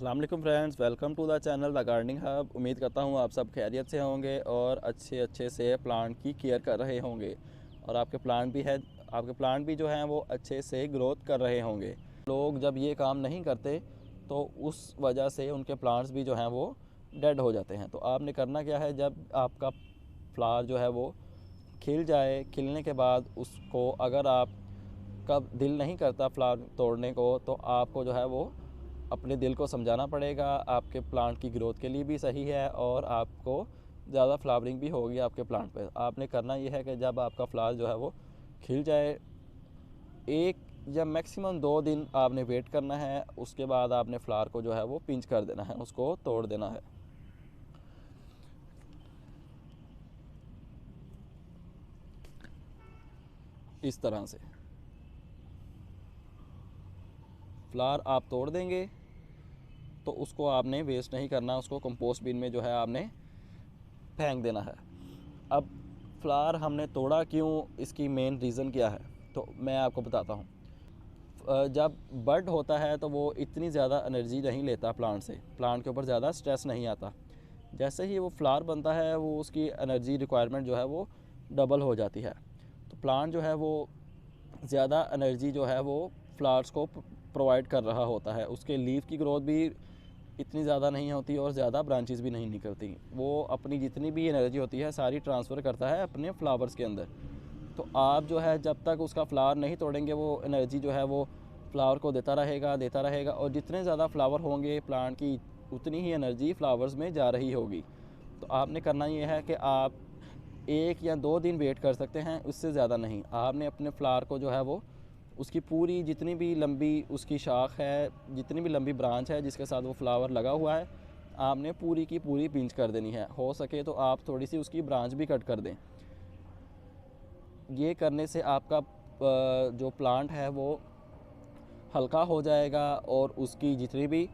अस्सलाम वालेकुम friends, welcome to the channel the gardening hub. उम्मीद करता हूँ आप सब खैरियत से होंगे और अच्छे से प्लांट की केयर कर रहे होंगे और आपके प्लांट भी जो हैं वो अच्छे से ग्रोथ कर रहे होंगे। लोग जब ये काम नहीं करते तो उस वजह से उनके प्लांट्स भी जो हैं वो डेड हो जाते हैं। तो आपने करना क्या है, जब आपका फ्लावर जो है वो खिल जाए, खिलने के बाद उसको अगर आप कब दिल नहीं करता फ्लावर तोड़ने को, तो आपको जो है वो अपने दिल को समझाना पड़ेगा। आपके प्लांट की ग्रोथ के लिए भी सही है और आपको ज़्यादा फ्लावरिंग भी होगी आपके प्लांट पे। आपने करना ये है कि जब आपका फ्लावर जो है वो खिल जाए, 1 या मैक्सिमम 2 दिन आपने वेट करना है। उसके बाद आपने फ्लावर को जो है वो पिंच कर देना है, उसको तोड़ देना है। इस तरह से फ्लावर आप तोड़ देंगे तो उसको आपने वेस्ट नहीं करना, उसको कंपोस्ट बिन में जो है आपने फेंक देना है। अब फ्लावर हमने तोड़ा क्यों, इसकी मेन रीज़न क्या है, तो मैं आपको बताता हूँ। जब बड होता है तो वो इतनी ज़्यादा एनर्जी नहीं लेता प्लांट से, प्लांट के ऊपर ज़्यादा स्ट्रेस नहीं आता। जैसे ही वो फ्लावर बनता है वो उसकी एनर्जी रिक्वायरमेंट जो है वो डबल हो जाती है। तो प्लांट जो है वो ज़्यादा एनर्जी जो है वो फ्लावर्स को प्रोवाइड कर रहा होता है। उसके लीफ की ग्रोथ भी इतनी ज़्यादा नहीं होती और ज़्यादा ब्रांचेस भी नहीं निकलती। वो अपनी जितनी भी एनर्जी होती है सारी ट्रांसफ़र करता है अपने फ्लावर्स के अंदर। तो आप जो है जब तक उसका फ्लावर नहीं तोड़ेंगे, वो एनर्जी जो है वो फ्लावर को देता रहेगा और जितने ज़्यादा फ्लावर होंगे प्लांट की, उतनी ही एनर्जी फ्लावर्स में जा रही होगी। तो आपने करना ये है कि आप 1 या 2 दिन वेट कर सकते हैं, उससे ज़्यादा नहीं। आपने अपने फ्लावर को जो है वो उसकी पूरी जितनी भी लंबी उसकी शाख है, जितनी भी लंबी ब्रांच है जिसके साथ वो फ्लावर लगा हुआ है, आपने पूरी की पूरी पिंच कर देनी है। हो सके तो आप थोड़ी सी उसकी ब्रांच भी कट कर दें। ये करने से आपका जो प्लांट है वो हल्का हो जाएगा और उसकी जितनी भी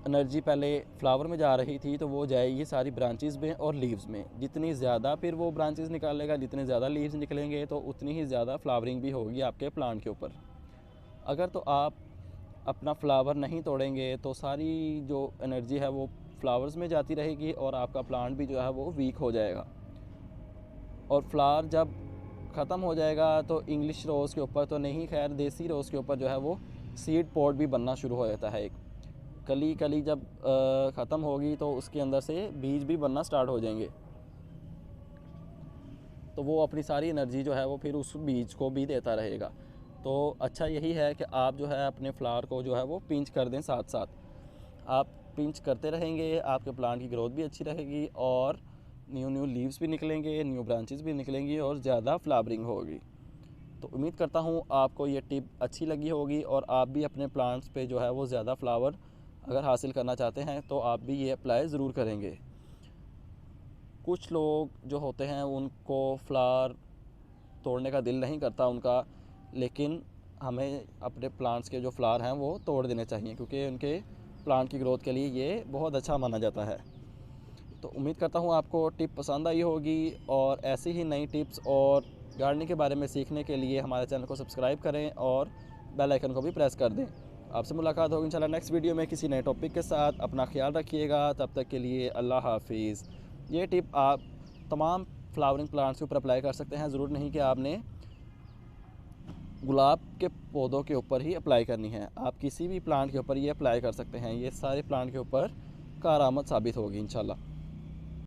एनर्जी पहले फ्लावर में जा रही थी तो वो जाएगी सारी ब्रांचेस में और लीव्स में। जितनी ज़्यादा फिर वो ब्रांचेस निकालेगा, जितने ज़्यादा लीव्स निकलेंगे तो उतनी ही ज़्यादा फ्लावरिंग भी होगी आपके प्लांट के ऊपर। अगर तो आप अपना फ्लावर नहीं तोड़ेंगे तो सारी जो एनर्जी है वो फ्लावर्स में जाती रहेगी और आपका प्लांट भी जो है वो वीक हो जाएगा। और फ्लावर जब ख़त्म हो जाएगा तो इंग्लिश रोज़ के ऊपर तो नहीं, खैर देसी रोज़ के ऊपर जो है वो सीड पॉड भी बनना शुरू हो जाता है। एक कली जब ख़त्म होगी तो उसके अंदर से बीज भी बनना स्टार्ट हो जाएंगे। तो वो अपनी सारी एनर्जी जो है वो फिर उस बीज को भी देता रहेगा। तो अच्छा यही है कि आप जो है अपने फ्लावर को जो है वो पिंच कर दें। साथ साथ आप पिंच करते रहेंगे, आपके प्लांट की ग्रोथ भी अच्छी रहेगी और न्यू लीव्स भी निकलेंगे, न्यू ब्रांचेस भी निकलेंगी और ज़्यादा फ्लावरिंग होगी। तो उम्मीद करता हूँ आपको ये टिप अच्छी लगी होगी और आप भी अपने प्लांट्स पे जो है वो ज़्यादा फ्लावर अगर हासिल करना चाहते हैं तो आप भी ये अप्लाई ज़रूर करेंगे। कुछ लोग जो होते हैं उनको फ्लावर तोड़ने का दिल नहीं करता उनका, लेकिन हमें अपने प्लांट्स के जो फ्लावर हैं वो तोड़ देने चाहिए क्योंकि उनके प्लांट की ग्रोथ के लिए ये बहुत अच्छा माना जाता है। तो उम्मीद करता हूँ आपको टिप पसंद आई होगी और ऐसी ही नई टिप्स और गार्डनिंग के बारे में सीखने के लिए हमारे चैनल को सब्सक्राइब करें और बेल आइकन को भी प्रेस कर दें। आपसे मुलाकात होगी इंशाल्लाह नेक्स्ट वीडियो में किसी नए टॉपिक के साथ। अपना ख्याल रखिएगा, तब तक के लिए अल्लाह हाफिज़। ये टिप आप तमाम फ्लावरिंग प्लांट्स के ऊपर अप्लाई कर सकते हैं। ज़रूर नहीं कि आपने गुलाब के पौधों के ऊपर ही अप्लाई करनी है, आप किसी भी प्लांट के ऊपर ये अप्लाई कर सकते हैं। ये सारे प्लांट के ऊपर कारआमद साबित होगी इंशाल्लाह।